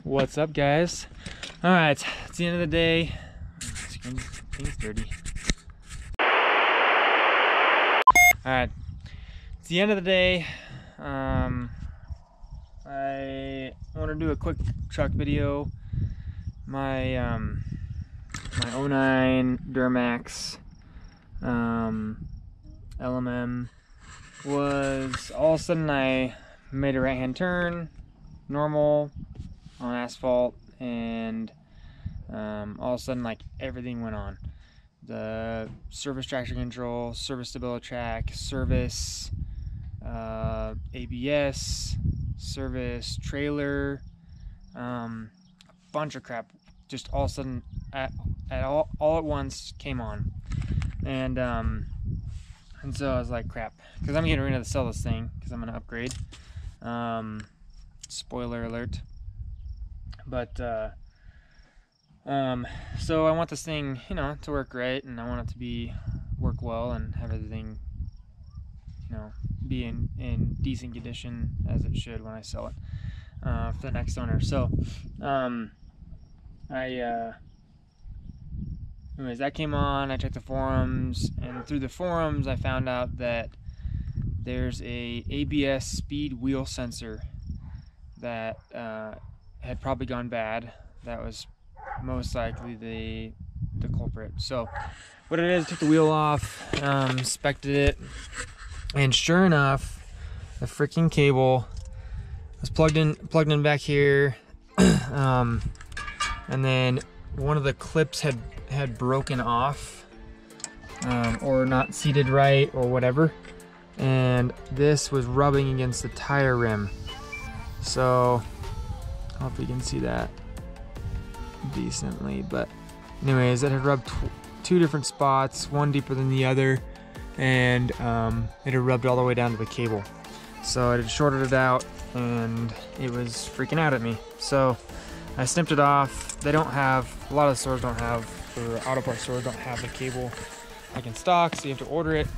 What's up, guys? All right, it's the end of the day. Thing's dirty. All right, it's the end of the day. I want to do a quick truck video. My my 09 Duramax LMM was all of a sudden I made a right-hand turn, normal on asphalt, and all of a sudden like everything went on. The service traction control, service stability track, service ABS, service trailer, bunch of crap just all of a sudden all at once came on. And so I was like, crap, because I'm getting ready to sell this thing because I'm gonna upgrade. Spoiler alert. But so I want this thing, you know, to work right, and I want it to work well and have everything, you know, be in decent condition as it should when I sell it for the next owner. So anyways, that came on. I checked the forums, and through the forums I found out that there's a ABS speed wheel sensor that had probably gone bad. That was most likely the culprit. So what it is, took the wheel off, inspected it, and sure enough, the freaking cable was plugged in back here, and then one of the clips had broken off, or not seated right or whatever, and this was rubbing against the tire rim. So I hope you can see that decently, but anyways, it had rubbed two different spots, one deeper than the other, and it had rubbed all the way down to the cable. So it had shorted it out, and it was freaking out at me. So I snipped it off. They don't have, a lot of stores don't have, or auto parts stores don't have the cable like in stock, so you have to order it.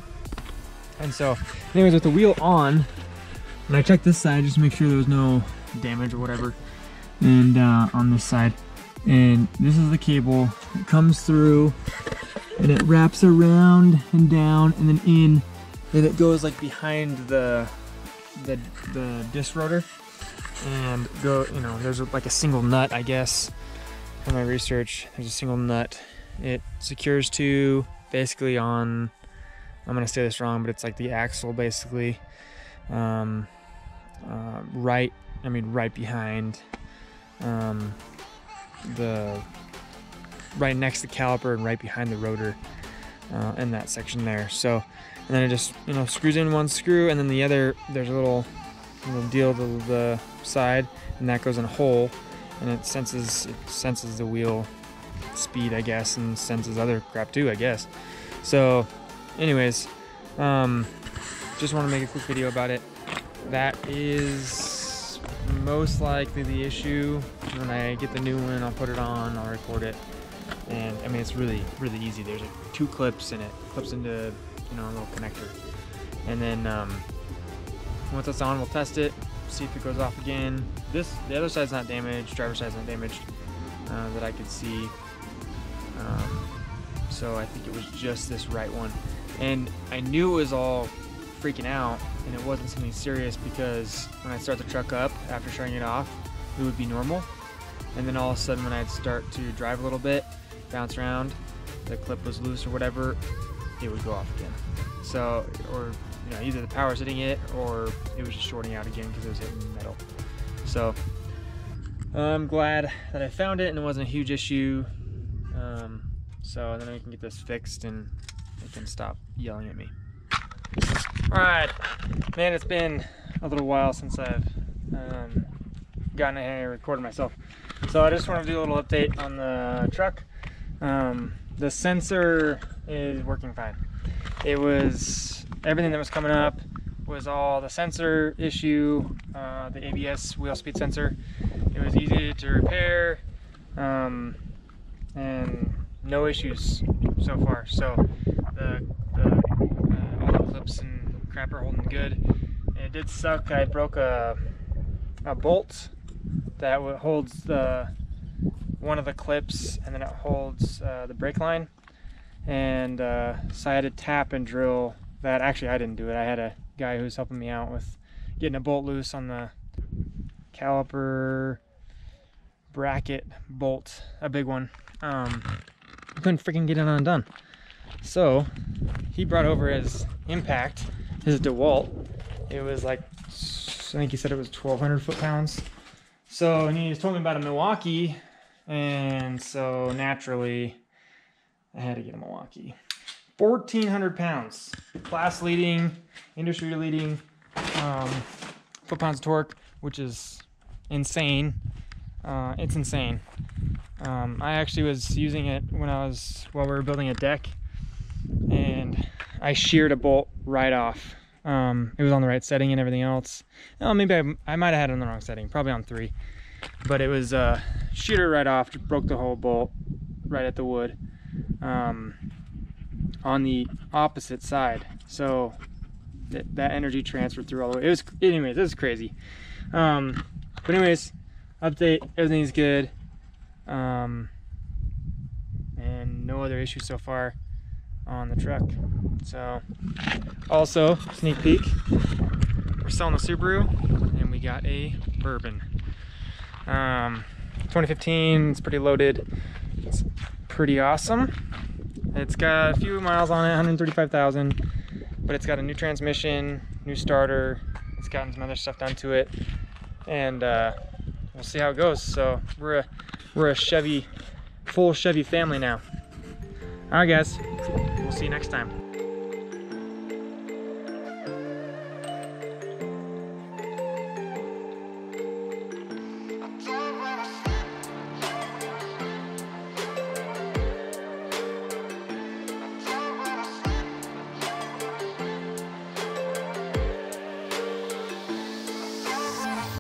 And so anyways, with the wheel on, and I checked this side just to make sure there was no damage or whatever, and on this side, and this is the cable. It comes through and it wraps around and down and then in, and it goes like behind the disc rotor, and go, you know, there's like a single nut, I guess. In my research, there's a single nut. It secures to basically on, I'm gonna say this wrong, but it's like the axle basically, right behind right next to the caliper and right behind the rotor, in that section there. So, and then it just, you know, screws in one screw, and then the other, there's a little deal to the side, and that goes in a hole, and it senses the wheel speed, I guess, and senses other crap too, I guess. So anyways, just want to make a quick video about it. That is most likely the issue. When I get the new one, I'll put it on, I'll record it, and I mean, it's really easy. There's like 2 clips, and it clips into, you know, a little connector, and then once it's on, we'll test it, see if it goes off again. The other side's not damaged, driver's side's not damaged, that I could see. So I think it was just this right one, and I knew it was all freaking out and it wasn't something serious, because when I start the truck up after shutting it off, it would be normal, and then all of a sudden when I'd start to drive a little bit, bounce around, the clip was loose or whatever, it would go off again. So, or, you know, either the power's hitting it or it was just shorting out again because it was hitting metal. So I'm glad that I found it and it wasn't a huge issue. So then I can get this fixed and it can stop yelling at me. Alright, man, it's been a little while since I've gotten ahead and recorded myself. So I just want to do a little update on the truck. The sensor is working fine. It was, everything that was coming up was all the sensor issue, the ABS wheel speed sensor. It was easy to repair, and no issues so far. So all the clips and crap are holding good. And it did suck. I broke a bolt that holds one of the clips, and then it holds the brake line. And so I had to tap and drill that. Actually, I didn't do it. I had a guy who was helping me out with getting a bolt loose on the caliper bracket bolt, a big one. Couldn't freaking get it undone. So he brought over his impact, his DeWalt. It was like, I think he said it was 1,200 foot-pounds. So, and he was told me about a Milwaukee, and so naturally I had to get a Milwaukee. 1,400 pounds, class leading, industry leading foot-pounds of torque, which is insane. It's insane. I actually was using it while we were building a deck, and I sheared a bolt right off. It was on the right setting and everything else. Oh, maybe I might have had it on the wrong setting, probably on 3. But it was sheared it right off, just broke the whole bolt right at the wood on the opposite side. So that energy transferred through all the way. Anyways, this is crazy. But anyways, update, everything's good. And no other issues so far on the truck. So also, sneak peek, we're selling the Subaru and we got a Bourbon. 2015, it's pretty loaded. It's pretty awesome. It's got a few miles on it, 135,000, but it's got a new transmission, new starter. It's gotten some other stuff done to it, and we'll see how it goes. So we're a full Chevy family now. All right, guys, we'll see you next time.